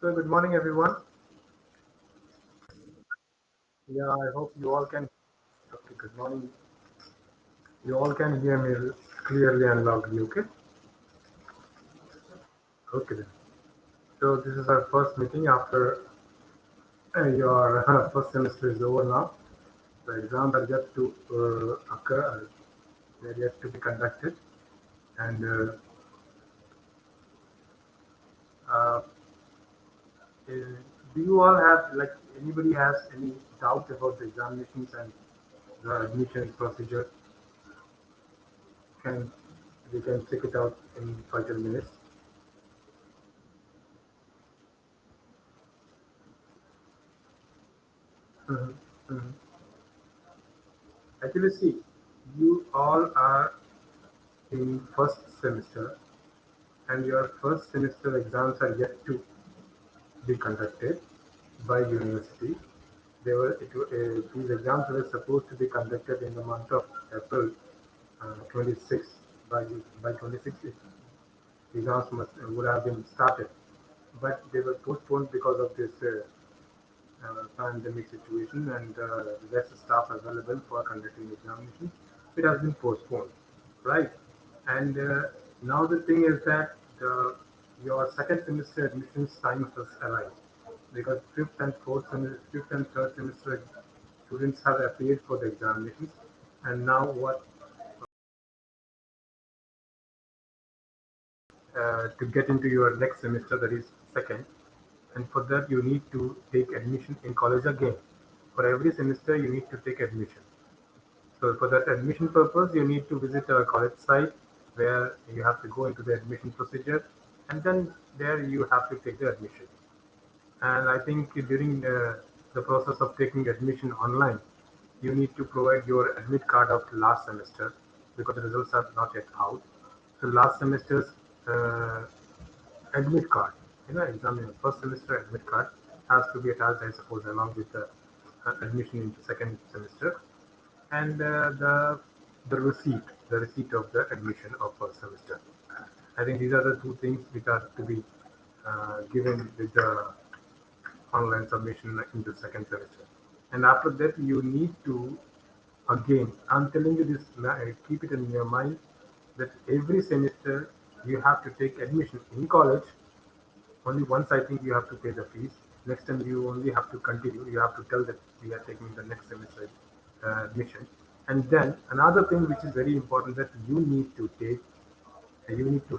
So good morning, everyone. Yeah, I hope you all can. Okay, good morning. You all can hear me clearly and loudly. Okay. Okay then. So this is our first meeting after your first semester is over now. The exams are yet to occur. They're yet to be conducted. And uh, do you all have like anybody has any doubt about the examinations and the admission procedure? Can we can check it out in 5 10 minutes? Mhm, mhm. Actually, see, you all are in first semester, and your first semester exams are yet to be conducted by university. These exams were supposed to be conducted in the month of April 26. By 26, exams would have been started, but they were postponed because of this pandemic situation and less staff available for conducting examinations. It has been postponed, right? And now the thing is that your second semester admissions time has arrived because fifth and third semester students have appeared for the examinations, and now what to get into your next semester, that is second, and for that you need to take admission in college again. For every semester, you need to take admission. So for that admission purpose, you need to visit a college site where you have to go into the admission procedure, and then there you have to take the admission. And I think during the process of taking admission online, you need to provide your admit card of last semester because the results are not yet out. So last semester's uh, admit card, examiner first semester admit card has to be attached, I suppose, along with the admission into second semester, and the receipt of the admission of first semester. I think these are the two things which are to be given with the online submission into second semester. And after that, you need to again. I'm telling you this. Keep it in your mind that every semester you have to take admission in college. Only once I think you have to pay the fees. Next time you only have to continue. You have to tell that we are taking the next semester admission. And then another thing which is very important that you need to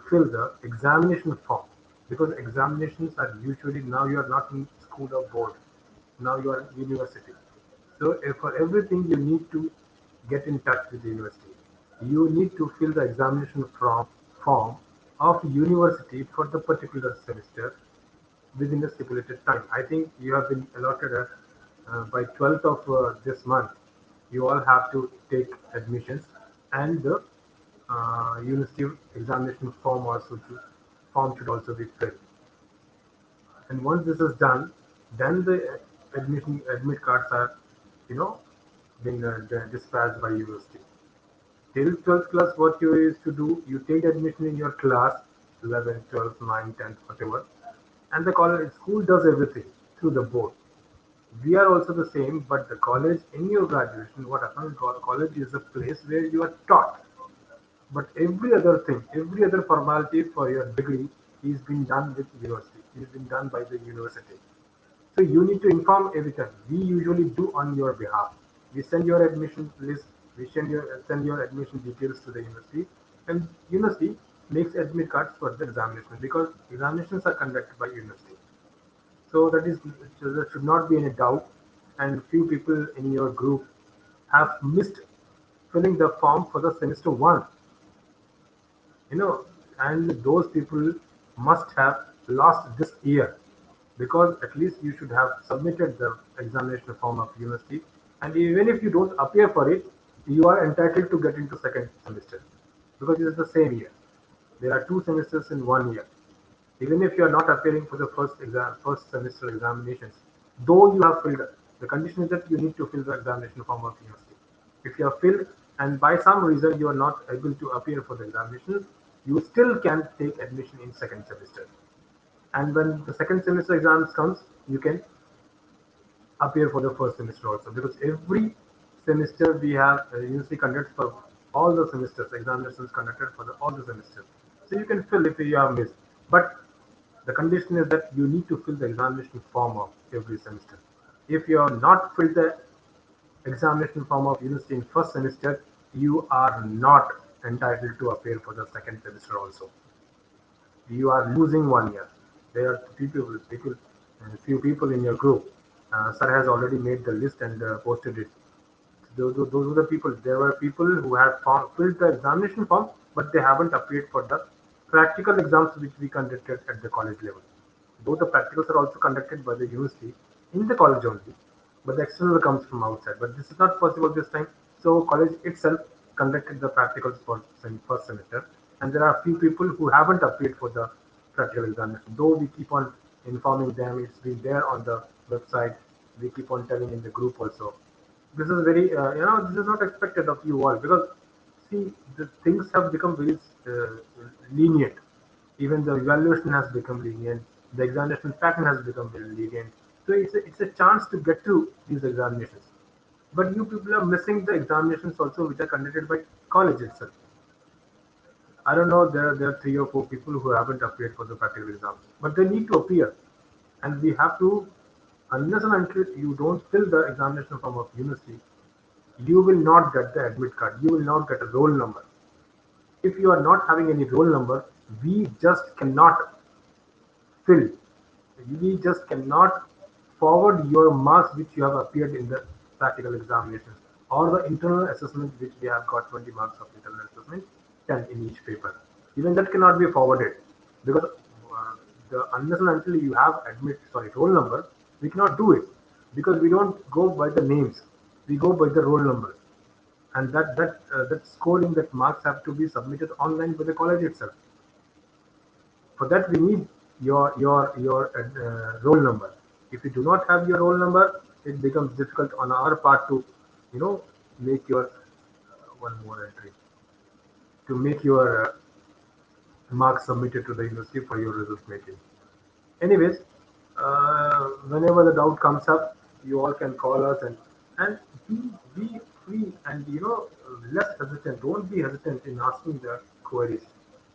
fill the examination form because examinations are usually now you are not in school or board. Now you are in university. So for everything you need to get in touch with the university. You need to fill the examination form of university for the particular semester within a stipulated time. I think you have been allotted by 12th of this month. You all have to take admissions and the university examination form should also be filled. And once this is done, then the admit cards are, you know, being dispatched by university. Till 12th class, what you used to do, you take admission in your class, 11, 12, 9, 10, whatever, and the college school does everything through the board. We are also the same, but the college in your graduation, what happens? College is a place where you are taught. But every other thing, every other formality for your degree is being done with university. Is being done by the university. So you need to inform every time. We usually do on your behalf. We send your admission list. We send your admission details to the university, and university makes admit cards for the examination because examinations are conducted by university. So there should not be any doubt. And few people in your group have missed filling the form for the semester one, you know, and those people must have lost this year because at least you should have submitted the examination form of university, and even if you don't appear for it, you are entitled to get into second semester because it is the same year. There are two semesters in one year. Even if you are not appearing for the first semester examinations, though you have filled, the condition is that you need to fill the examination form of university. If you have filled and by some reason you are not able to appear for the examination, you still can take admission in second semester. And when the second semester exams comes, you can appear for the first semester also, because every semester we have university conducts for all the semesters, examinations conducted for all the semesters. So you can fill if you have missed, but the condition is that you need to fill the examination form of every semester. If you are not filled the examination form of university in first semester, you are not entitled to appear for the second semester also. You are losing 1 year. There are few people in your group. Sir has already made the list and posted it. Those were the people. There were people who had filled the examination form, but they haven't appeared for the practical exams which we conducted at the college level. Though the practicals are also conducted by the university in the college only, but the external comes from outside. But this is not possible this time. So college itself conducted the practicals for first semester, and there are few people who haven't appeared for the practical examination. Though we keep on informing them, it's been there on the website. We keep on telling in the group also. This is very, this is not expected of you all, because see, the things have become very lenient. Even the evaluation has become lenient. The examination pattern has become very lenient. So it's a chance to get to these examinations. But you people are missing the examinations also, which are conducted by college itself. I don't know. There are three or four people who haven't appeared for the practical exams, but they need to appear, and we have to. Unless and until you don't fill the examination form of university, you will not get the admit card. You will not get a roll number. If you are not having any roll number, we just cannot fill. We just cannot forward your marks which you have appeared in the practical examinations or the internal assessment which we have got 20 marks of internal assessment, 10 in each paper. Even that cannot be forwarded, because the unless and until you have roll number, we cannot do it, because we don't go by the names, we go by the roll numbers, and that scoring, that marks have to be submitted online by the college itself. For that, we need your roll number. If you do not have your roll number, it becomes difficult on our part to, you know, make your one more entry to make your marks submitted to the university for your result making. Anyways, whenever the doubt comes up, you all can call us, and be free, and less hesitant. Don't be hesitant in asking the queries.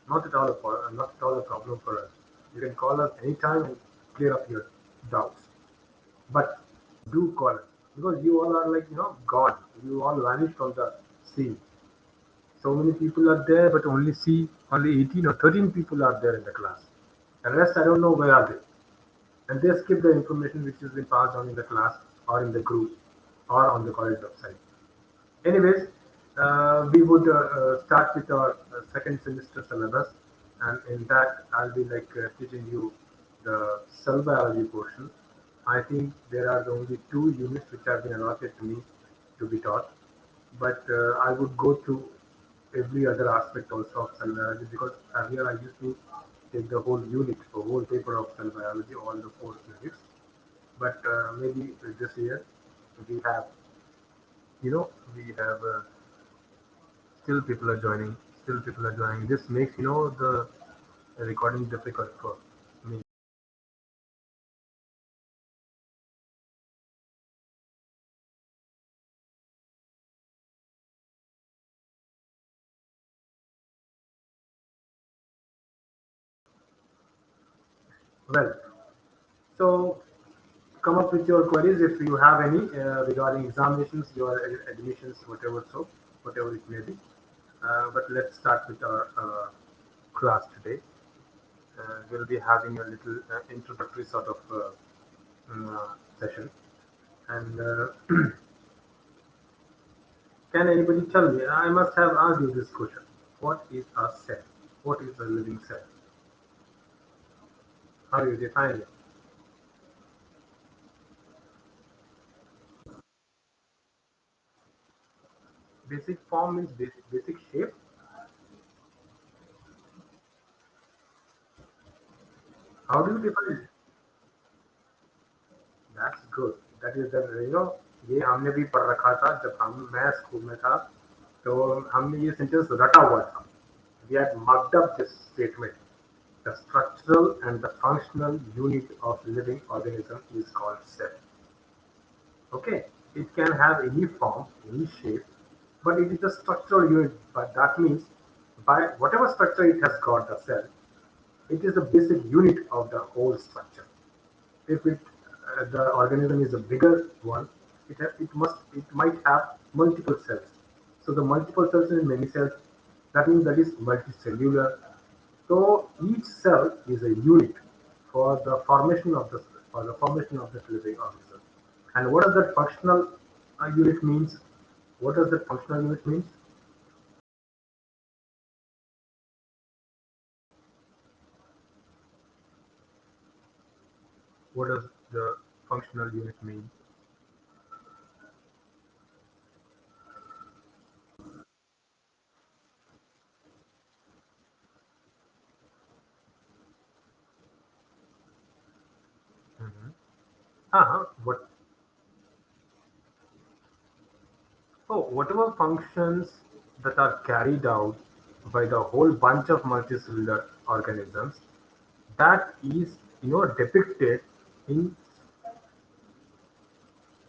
Not at all a problem for us. You can call us anytime and clear up your doubts. But do call us, because you all are like gone. You all vanished from the scene. So many people are there, but only 18 or 13 people are there in the class. The rest, I don't know where are they, and they skip the information which has been passed on in the class or in the group or on the college website. Anyways, we would start with our second semester syllabus, and in that I'll be like teaching you the cell biology portion. I think there are only two units which have been allotted to me to be taught, but I would go through every other aspect also of cell biology, because earlier I used to take the whole unit, the whole paper of cell biology, all the four units. But maybe this year we have, we have still people are joining. Still people are joining. This makes the recording difficult for me. Well, so come up with your queries if you have any regarding examinations, your admissions, whatever whatever it may be. But let's start with our class today. We'll be having a little introductory sort of session. And can anybody tell me? I must have asked you this question. What is a cell? What is a living cell? How do you define it? Basic form means basic shape. How do you define it? That's good. That is the ये हमने भी पढ़ रखा था जब मैं school में था, तो हमने ये सेंटेंस रटा हुआ था. We had mucked up this statement. The structural and the functional unit of living organism is called cell. Okay, it can have any form, any shape, but it is a structural unit. But that means by whatever structure it has got, the cell, it is the basic unit of the whole structure. If the organism is a bigger one, it might have multiple cells. So the multiple cells in many cells, that means that is multicellular. So each cell is a unit for the formation of this living organism. And what does that functional unit means? What does that functional unit means? What does the functional unit mean? Mm-hmm. What? Oh, whatever functions that are carried out by the whole bunch of multicellular organisms, that is, depicted in,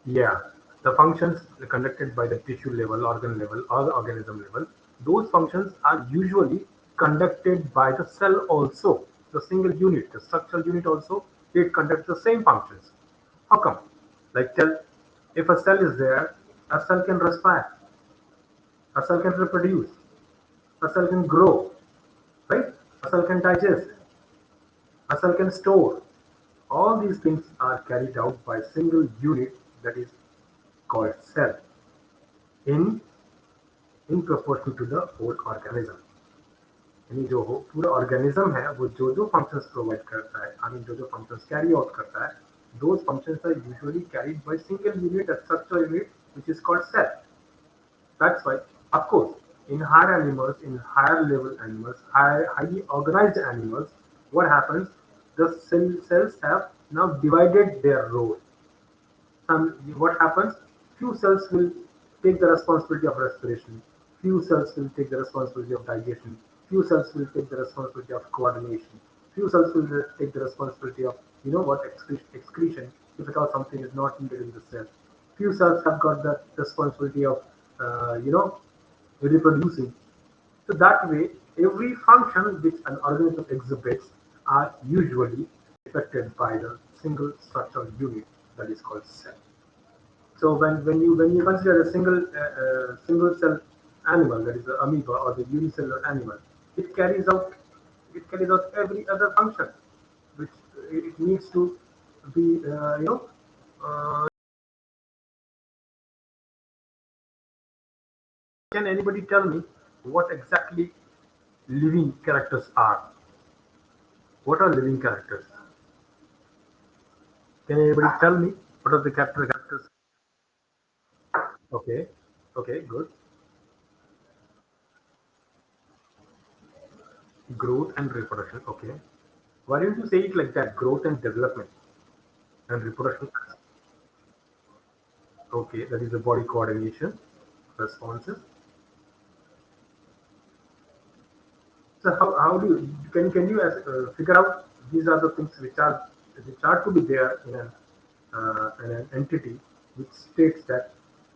yeah, the functions conducted by the tissue level, organ level, or the organism level. Those functions are usually conducted by the cell also. The single unit, the structural unit also, it conducts the same functions. How come? Like tell, if a cell is there, a cell can respire, a cell can reproduce, a cell can grow, right? A cell can digest, a cell can store. All these things are carried out by a single unit that is called cell in in proportion to the whole organism. यानी जो हो पूरा organism है वो जो जो functions provide करता है आई मीन जो जो फंक्शंस कैरी आउट करता है those functions are usually carried by single unit, a structural unit, which is called cell. That's why, of course, in higher animals, in higher level animals, highly organized animals, what happens? The cells have now divided their role. Some what happens? Few cells will take the responsibility of respiration. Few cells will take the responsibility of digestion. Few cells will take the responsibility of coordination. Few cells will take the responsibility of what excretion if at all something is not needed in the cell. Few cells have got the responsibility of reproducing. So that way, every function which an organism exhibits are usually affected by the single structural unit that is called cell. So when you consider a single cell animal, that is the amoeba or the unicellular animal, it carries out it carries out every other function which it needs to be uh, can anybody tell me what exactly living characters are? What are living characters? Can anybody tell me what are the characters? Okay, okay, good. Growth and reproduction. Okay. Why don't you say it like that? Growth and development and reproduction. Okay, that is the body coordination responses. So how do you can you figure out these are the things which are to be there in an entity which states that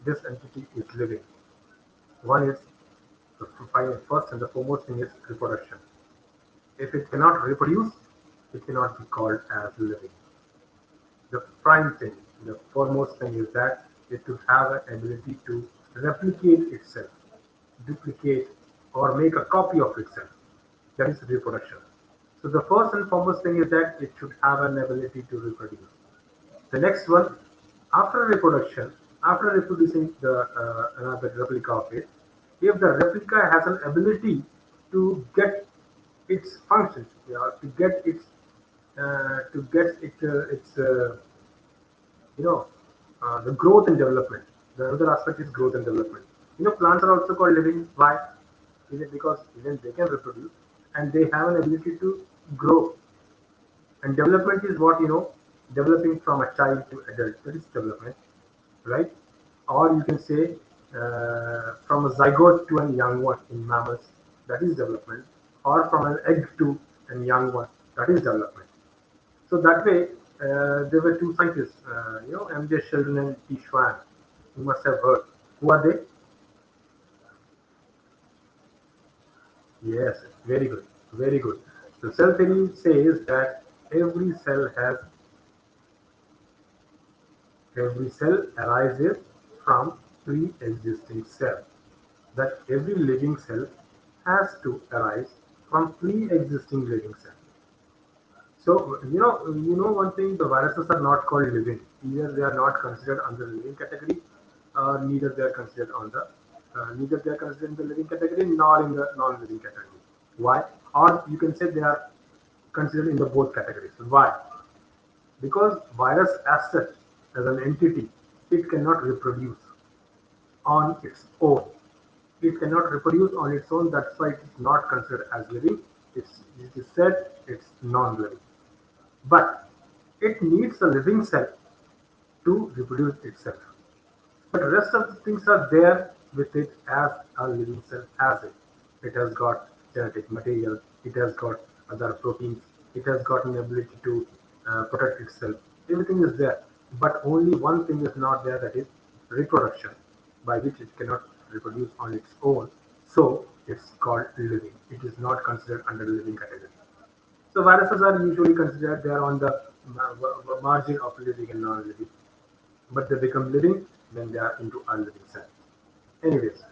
this entity is living. One is the first and the foremost thing is reproduction. If it cannot reproduce, it cannot be called as living. The prime thing, the foremost thing is that it should have an ability to replicate itself, duplicate, or make a copy of itself. That is reproduction. So the first and foremost thing is that it should have an ability to reproduce. The next one, after reproduction, after reproducing the another replica of it, if the replica has an ability to get its function, to get the growth and development. The other aspect is growth and development. Plants are also called living. Why? Is it because even they can reproduce and they have an ability to grow? And development is what developing from a child to adult. That is development, right? Or you can say from a zygote to a young one in mammals. That is development. Or from an egg to and young one. That is development. So that way, there were two scientists, M.J. Sheldon and T. Schwann. You must have heard. Who are they? Yes, very good, very good. So cell theory says that every cell has every cell arises from pre-existing cell. That every living cell has to arise from pre-existing living cell. So one thing: the viruses are not called living. Either they are not considered under the living category, neither they are considered neither they are considered in the living category nor in the non-living category. Why? Or you can say they are considered in the both categories. Why? Because virus as such, as an entity, it cannot reproduce on its own. It cannot reproduce on its own. That's why it is not considered as living. It is said it's non-living. But it needs a living cell to reproduce itself. But the rest of the things are there with it as a living cell has it. It has got genetic material, it has got other proteins, it has got an ability to protect itself. Everything is there. But only one thing is not there, that is reproduction, by which it cannot reproduce on its own. So it's called living. It is not considered under the living category. So viruses are usually considered they are on the margin of living and non-living, but they become living when they are into unliving cells. Anyways,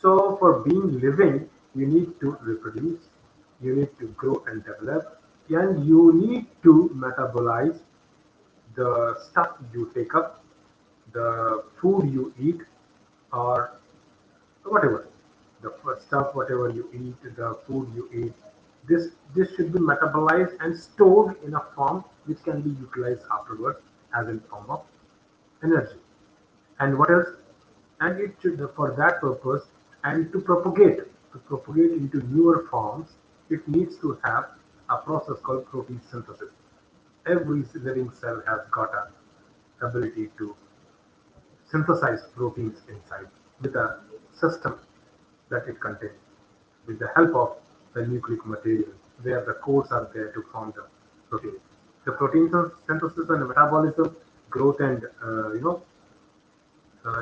so for being living, you need to reproduce, you need to grow and develop, and you need to metabolize the stuff you take up, the food you eat, or whatever the stuff, whatever you eat, the food you eat. This should be metabolized and stored in a form which can be utilized afterwards as in form of energy. And what else? And it should, for that purpose, and to propagate into newer forms, it needs to have a process called protein synthesis. Every living cell has got a ability to synthesize proteins inside with a system that it contains, with the help of the nucleic material, where the codes are there to form the protein. The protein synthesis and metabolism, growth and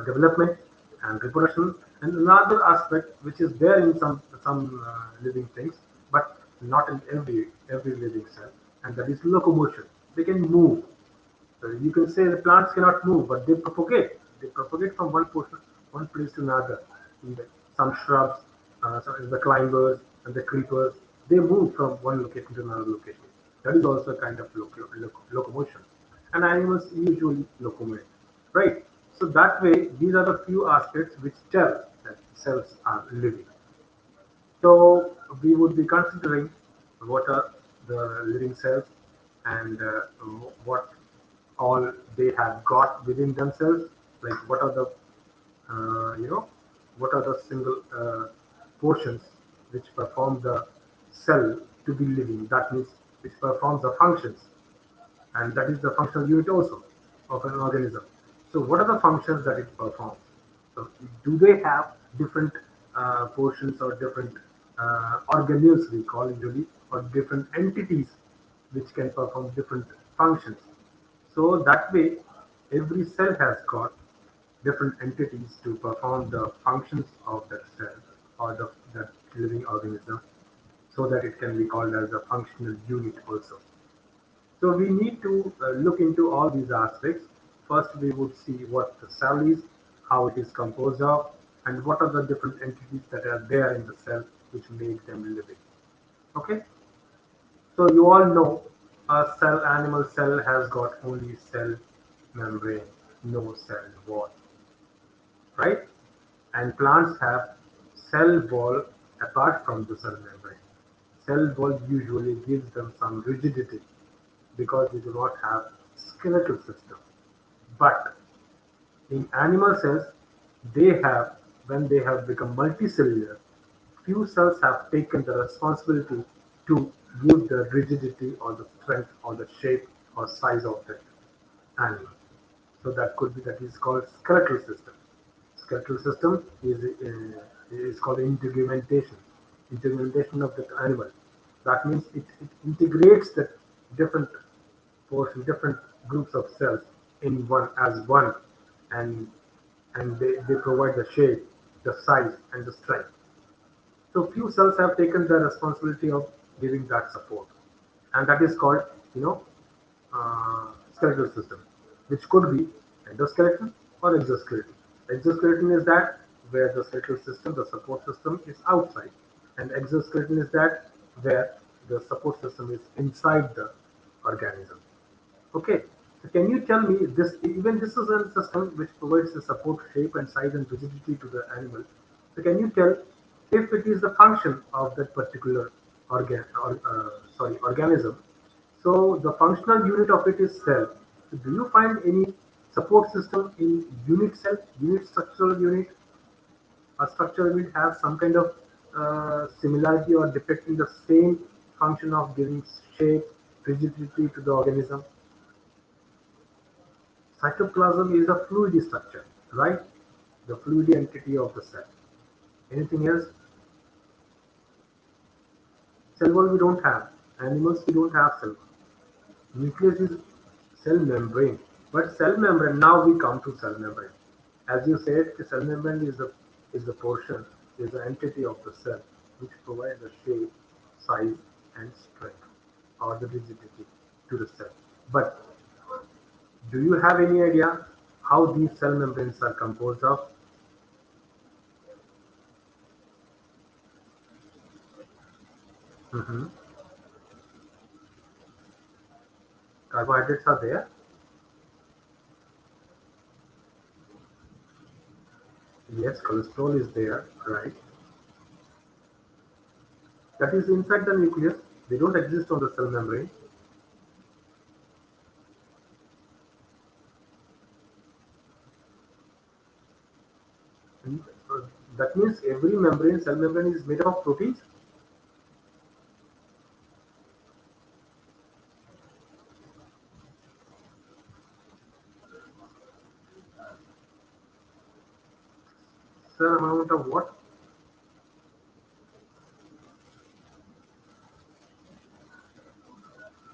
development and reproduction, and another aspect which is there in some living things, but not in every living cell, and that is locomotion. They can move. So you can say the plants cannot move, but they propagate. They propagate from one place to another. In some shrubs, the climbers and the creepers, they move from one location to another location. That is also a kind of locomotion. And animals usually locomote, right? So that way, these are the few aspects which tell that cells are living. So we would be considering what are the living cells and what all they have got within themselves. Like what are the you know what are the single portions which perform the cell to be living. That means which performs the functions, and that is the functional unit also of an organism. So what are the functions that it performs? So do they have different portions or different organelles we call usually, or different entities which can perform different functions? So that way, every cell has got different entities to perform the functions of that cell or that living organism, so that it can be called as a functional unit also. So we need to look into all these aspects. First, we would see what the cell is, how it is composed of, and what are the different entities that are there in the cell which make them living. Okay, so you all know animal cell has got only cell membrane, no cell wall, right? And plants have cell wall apart from the cell membrane. Cell wall usually gives them some rigidity because they do not have skeletal system. But in animal cells, they have, when they have become multicellular, few cells have taken the responsibility to give the rigidity or the strength or the shape or size of the animal. So that is called skeletal system. Skeletal system is called integumentation. Integumentation of the animal. That means it integrates the different portion, different groups of cells in one as one, and they provide the shape, the size, and the strength. So few cells have taken the responsibility of giving that support, and that is called, you know, skeletal system, which could be endoskeleton or exoskeleton. Exoskeleton is that where the skeletal system, the support system, is outside, and exoskeleton is that where the support system is inside the organism. Okay, so can you tell me this? Even this is a system which provides the support, shape, and size and rigidity to the animal. So can you tell if it is the function of that particular organism? So the functional unit of it is cell. So do you find any support system in unit cell, unit structural unit? A structure will have some kind of similarity or defect in the same function of giving shape, rigidity to the organism. Cytoplasm is a fluid structure, right? The fluid entity of the cell. Anything else? Cell wall we don't have. Animals we don't have cell wall. Nucleus is cell membrane. But cell membrane, now we come to cell membrane. As you said, the cell membrane is the portion, is the entity of the cell which provides the shape, size, and strength or the rigidity to the cell. But do you have any idea how these cell membranes are composed of? Mhm. Carbohydrates are there. Yes, cholesterol is there, right? That is inside the nucleus. They don't exist on the cell membrane. And, that means every membrane, cell membrane, is made of proteins. Certain amount of what?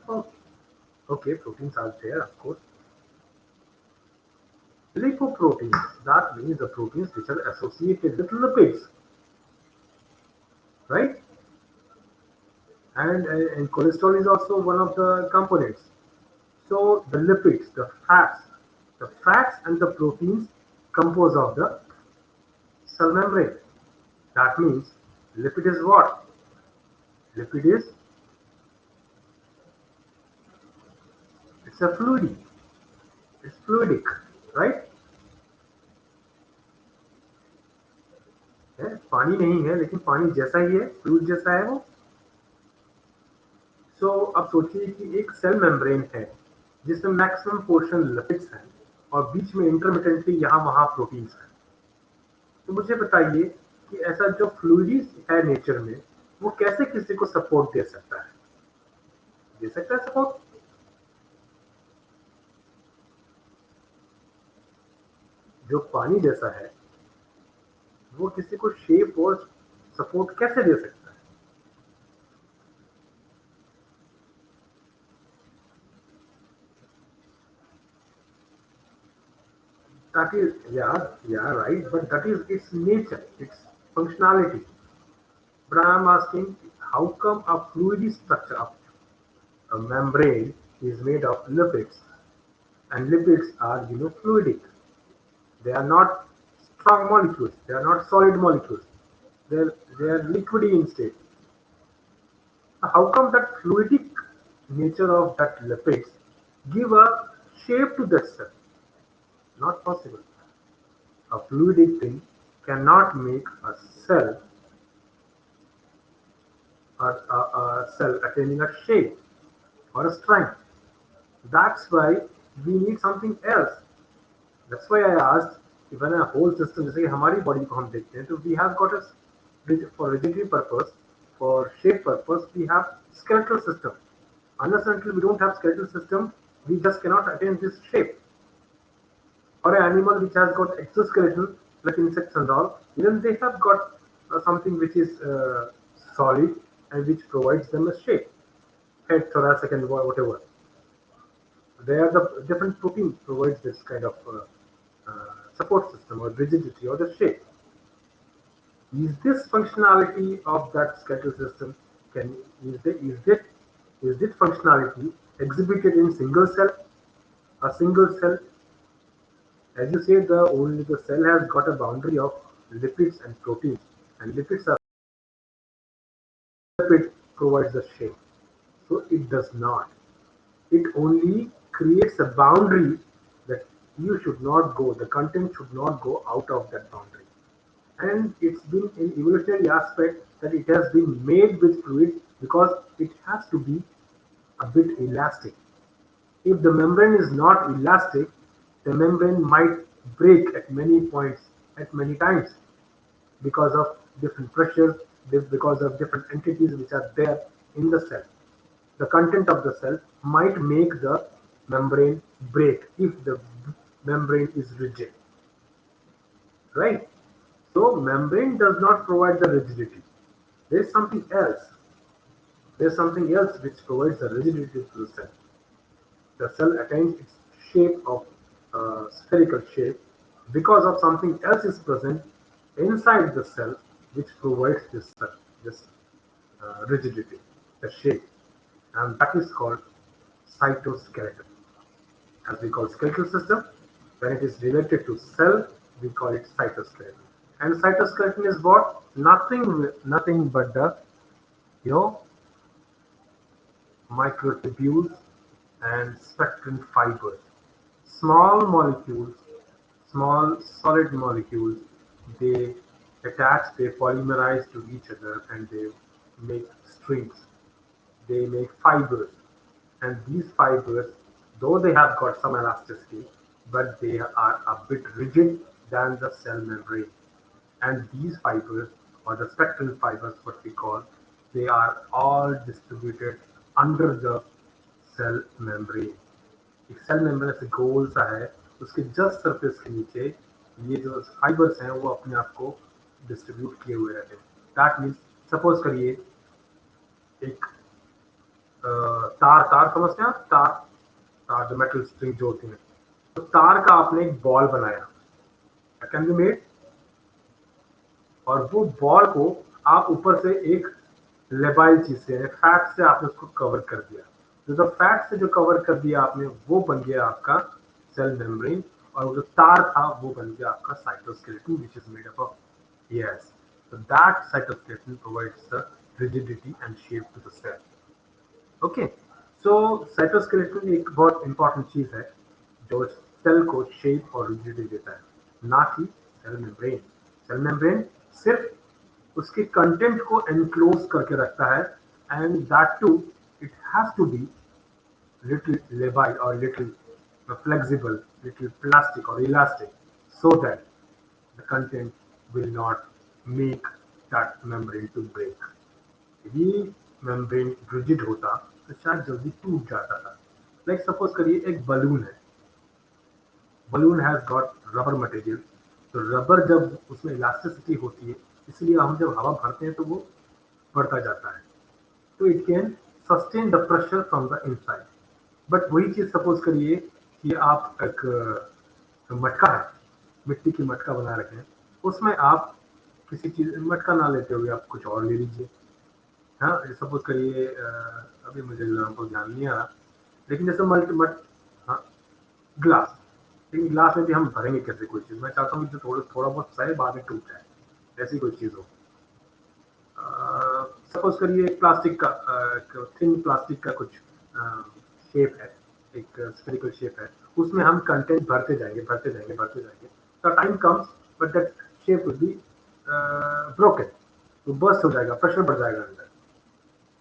Oh, okay, proteins are there, of course. Lipoproteins. That means the proteins which are associated with lipids, right? And cholesterol is also one of the components. So the lipids, the fats and the proteins compose of the cell membrane. That means lipid is what? Lipid is, it's a fluid. It's fluidic, right? है पानी नहीं है लेकिन पानी जैसा ही है, fluid जैसा है वो. सो अब सोचिए कि एक सेल मेम्ब्रेन है जिसमें मैक्सिमम पोर्शन लिपिड्स हैं और बीच में इंटरमिटेंटली यहाँ वहाँ प्रोटीन्स हैं. तो मुझे बताइए कि ऐसा जो फ्लूइड है नेचर में वो कैसे किसी को सपोर्ट दे सकता है? दे सकता है सपोर्ट? जो पानी जैसा है वो किसी को शेप और सपोर्ट कैसे दे सकता है? That is, yeah, right. But that is its nature, its functionality. But I am asking, how come a fluid structure of a membrane is made of lipids, and lipids are, fluidic. They are not strong molecules. They are not solid molecules. They are liquidy in state. How come that fluidic nature of that lipids give a shape to that cell? Not possible. A fluidic thing cannot make a cell or a cell attaining a shape or a strength. That's why we need something else. That's why I asked if when a whole system, जैसे कि हमारी body को हम देखते हैं, तो we have got a for rigidity purpose, for shape purpose, we have skeletal system. Unless and until we don't have skeletal system, we just cannot attain this shape. Or an animal which has got exoskeleton, like insects and all, even they have got something which is solid and which provides them a shape, head, thoracic, and whatever. They are the different protein provides this kind of support system or rigidity or the shape. Is this functionality of that skeletal system can is this functionality exhibited in single cell? A single cell, as you say, the only the cell has got a boundary of lipids and proteins, and lipids are lipid provides the shape. So it does not. It only creates a boundary that you should not go, the content should not go out of that boundary. And it's been in evolutionary aspect that it has been made with fluid because it has to be a bit elastic. If the membrane is not elastic, the membrane might break at many points, at many times, because of different pressures, because of different entities which are there in the cell. The content of the cell might make the membrane break if the membrane is rigid, right? So membrane does not provide the rigidity. There is something else. There's something else which provides the rigidity to the cell. The cell attains its shape of spherical shape because of something else is present inside the cell which provides this rigidity, the shape, and that is called cytoskeleton. As we call skeletal system, when it is related to cell, we call it cytoskeleton. And cytoskeleton is what? Nothing but the you know microtubules and spectrin fibers. Small molecules, small solid molecules, they attach, they polymerize to each other and they make strings. They make fibers. And these fibers, though they have got some elasticity, but they are a bit rigid than the cell membrane. And these fibers, or the spectral fibers, what we call, they are all distributed under the cell membrane. एक cell membrane ऐसे गोल सा है, उसके just surface के नीचे ये जो fibres हैं वो अपने आप को डिस्ट्रीब्यूट किए हुए रहते हैं. दैट मीन्स सपोज करिए एक तार तार समझते हैं आप, तार तार जो मेटल स्ट्रिंग जो होती है, तो तार का आपने एक बॉल बनाया, कैन बी मेड, और वो बॉल को आप ऊपर से एक लेबाइल चीज से, फैट से आपने उसको कवर कर दिया. जो फैट से जो कवर कर दिया आपने, वो बन गया आपका सेल मेम्ब्रेन, और जो तार था वो बन गया आपका cytoskeleton, which is made up of. Yes, so that cytoskeleton provides the rigidity and shape to the cell. Okay, so cytoskeleton एक बहुत इंपॉर्टेंट चीज है जो सेल को शेप और रिजिडिटी देता है, ना कि सेल मेम्ब्रेन. सेल मेम्ब्रेन सिर्फ उसके कंटेंट को एनक्लोज करके रखता है, and that to it has to be little labile or little flexible, little plastic or elastic, so that the content will not make that membrane to break. यदि membrane rigid होता तो शायद जल्दी टूट जाता था. Like suppose करिए एक बलून है, balloon has got rubber material, तो रबर जब उसमें इलास्टिसिटी होती है, इसलिए हम जब हवा भरते हैं तो वो बढ़ता जाता है, तो it can sustain the pressure from the inside. But वही चीज सपोज करिए कि आप एक मटका है, मिट्टी की मटका बना रखे हैं, उसमें आप किसी चीज मटका ना लेते हुए आप कुछ और ले लीजिए. हाँ, सपोज करिए अभी मुझे एग्जाम्पल ध्यान नहीं आ रहा, लेकिन जैसे हाँ, ग्लास, लेकिन ग्लास में भी हम भरेंगे कैसे कोई चीज. मैं चाहता हूँ जो थोड़ा बहुत सही बाद में टूट जाए, ऐसी कोई चीज हो. सपोज करिए प्लास्टिक का थिन प्लास्टिक का कुछ शेप है, एक स्फेरिकल शेप है, उसमें हम कंटेंट भरते जाएंगे भरते जाएंगे भरते जाएंगे. The time comes but that shape will be broken, वो बर्स्ट हो जाएगा, प्रेशर बढ़ जाएगा अंदर.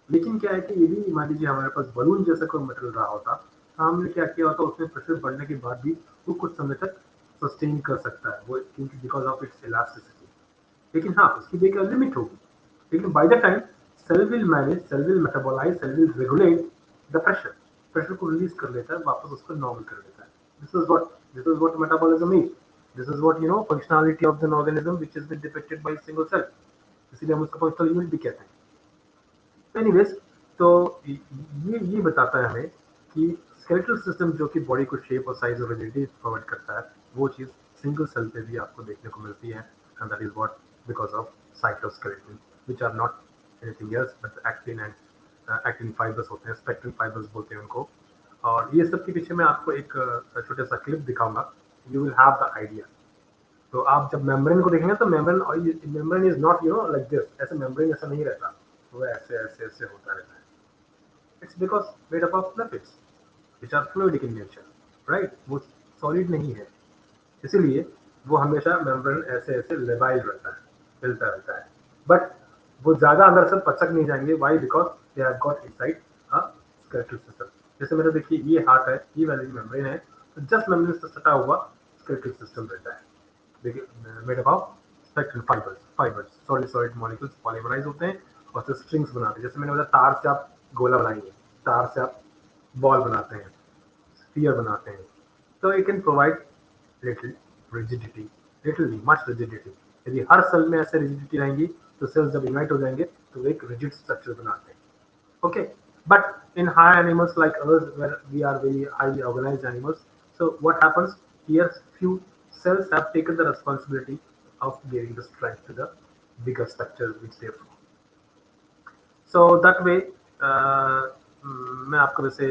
लेकिन क्या है कि यदि मान लीजिए हमारे पास बलून जैसा कोई मटेरियल रहा होता, तो हमने क्या किया होता, उसमें प्रेशर बढ़ने के बाद भी वो कुछ समय तक सस्टेन कर सकता है, वो क्योंकि बिकॉज ऑफ इट्स इलास्टिसिटी. लेकिन हाँ, उसकी भी एक लिमिट होगी. लेकिन by the time cell will manage, cell will metabolise, cell will regulate the pressure, pressure को रिलीज कर लेता है, वापस उसको नॉर्मल कर देता है. This is what metabolism is. This is what functionality of an organism which is been depicted by single cell. इसलिए हम उसको फंक्शनल यूनिट भी कहते हैं. एनीवेज, तो ये बताता है हमें कि स्केलेटल सिस्टम जो कि बॉडी को शेप और साइज और रिजिडिटी प्रोवाइड करता है, वो चीज़ सिंगल सेल पे भी आपको देखने को मिलती है, and that is what because of cytoskeleton which are not anything else but actin and actin fibres होते हैं, स्पेक्ट्रल फाइबर्स बोलते हैं उनको। और ये सब के पीछे मैं आपको एक छोटा सा क्लिप दिखाऊंगा, you will have the idea. तो आप जब मेम्ब्रेन को देखेंगे तो मेम्ब्रेन, और membrane is not like this, ऐसे मेम्ब्रेन ऐसा नहीं रहता, वो ऐसे ऐसे ऐसे होता रहता है। It's because made up of lipids which are fluidic in nature, right, वो सॉलिड नहीं है, इसीलिए वो हमेशा मेम्ब्रेन ऐसे ऐसे लेवाइल रहता है, हिलता रहता है, बट वो ज्यादा अंदर से पचक नहीं जाएंगे। Why? Because they have got inside a skeletal system. जैसे मैंने देखिए ये हाथ है, ये वाली मेम्ब्रेन है, तो जस्ट मेम्ब्रेन से सटा हुआ स्केलेटल सिस्टम रहता है, देखिए, made up of spectral fibres, solid solid molecules polymerise होते हैं और फिर स्ट्रिंग्स बनाते हैं। जैसे मैंने बोला, तार से आप गोला बनाएंगे, तार से आप बॉल बनाते हैं, स्फीयर बनाते हैं, तो you can provide little rigidity, little much rigidity. यदि हर सेल में ऐसे रिजिडिटी रहेंगी तो सेल्स जब यूनाइट हो जाएंगे तो एक रिजिड स्ट्रक्चर बनाते हैं। Okay, but in higher animals like us, where we are very highly organized animals, so what happens here? Few cells have taken the responsibility of giving the strength to the bigger structure which they form. So that way, मैं आपको वैसे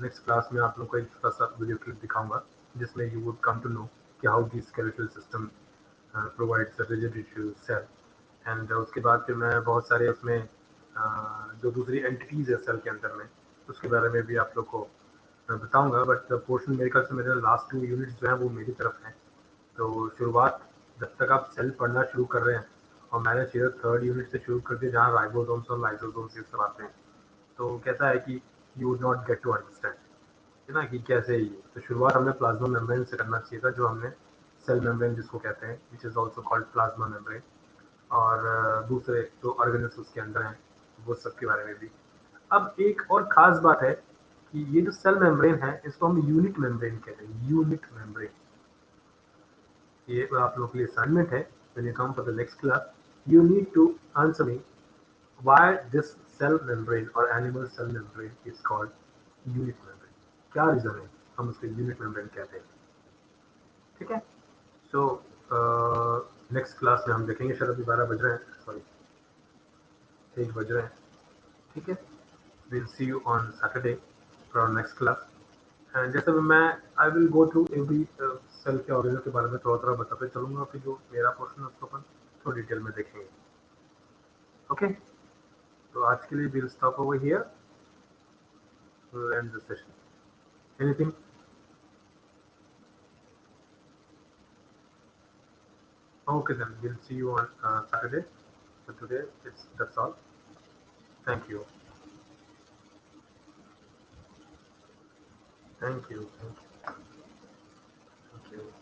next class में आप लोग को एक छोटा सा वीडियो क्लिप दिखाऊंगा, जिसमें you would come to know कि how the skeletal system provides rigidity to cell. And उसके बाद फिर मैं बहुत सारे उसमें जो दूसरी एंटिटीज है सेल के अंदर में, उसके बारे में भी आप लोग को बताऊंगा। बट पोर्शन मेरे ख्याल से मेरे लास्ट 2 यूनिट्स जो हैं वो मेरी तरफ हैं। तो शुरुआत जब तक आप सेल पढ़ना शुरू कर रहे हैं, और मैंने सीधा 3rd यूनिट से शुरू कर दिया जहाँ राइबोसोम्स और लाइसोसोम्स ये सब आते हैं, तो कैसा है कि you would not get to understand, है ना, कि कैसे ये। तो शुरुआत हमने प्लाज्मा मेम्ब्रेन से करना चाहिए था, जो हमने सेल मेम्ब्रेन जिसको कहते हैं, which is also called plasma membrane. और दूसरे जो ऑर्गेनेल्स उसके अंदर हैं, वो सब के बारे में भी। अब एक और ख़ास बात है कि ये जो सेल मेम्ब्रेन है, इसको हम यूनिट मेम्ब्रेन कहते हैं, यूनिट मेम्ब्रेन। ये आप लोगों के लिए असाइनमेंट है, when you come for the next class, you need to answer me why this cell membrane or animal cell membrane is called unit membrane। क्या रीजन है हम उसको यूनिट मेम्ब्रेन कहते हैं, ठीक है। सो नेक्स्ट क्लास में हम देखेंगे, शायद अभी 12 बज रहे हैं, सॉरी 1 बज रहे हैं, ठीक है। we'll see you on Saturday for our next class। And जैसे मैं I will go through every cell के ऑर्गेनल के बारे में थोड़ा थोड़ा बताते चलूंगा, फिर जो मेरा पोर्शन है उसको अपन थोड़ा डिटेल में देखेंगे। ओके, तो आज के लिए will stop over here, we'll end the session। Anything? Okay, then we'll see you on Saturday. So today, that's all. Thank you. Thank you. Thank you. Thank you.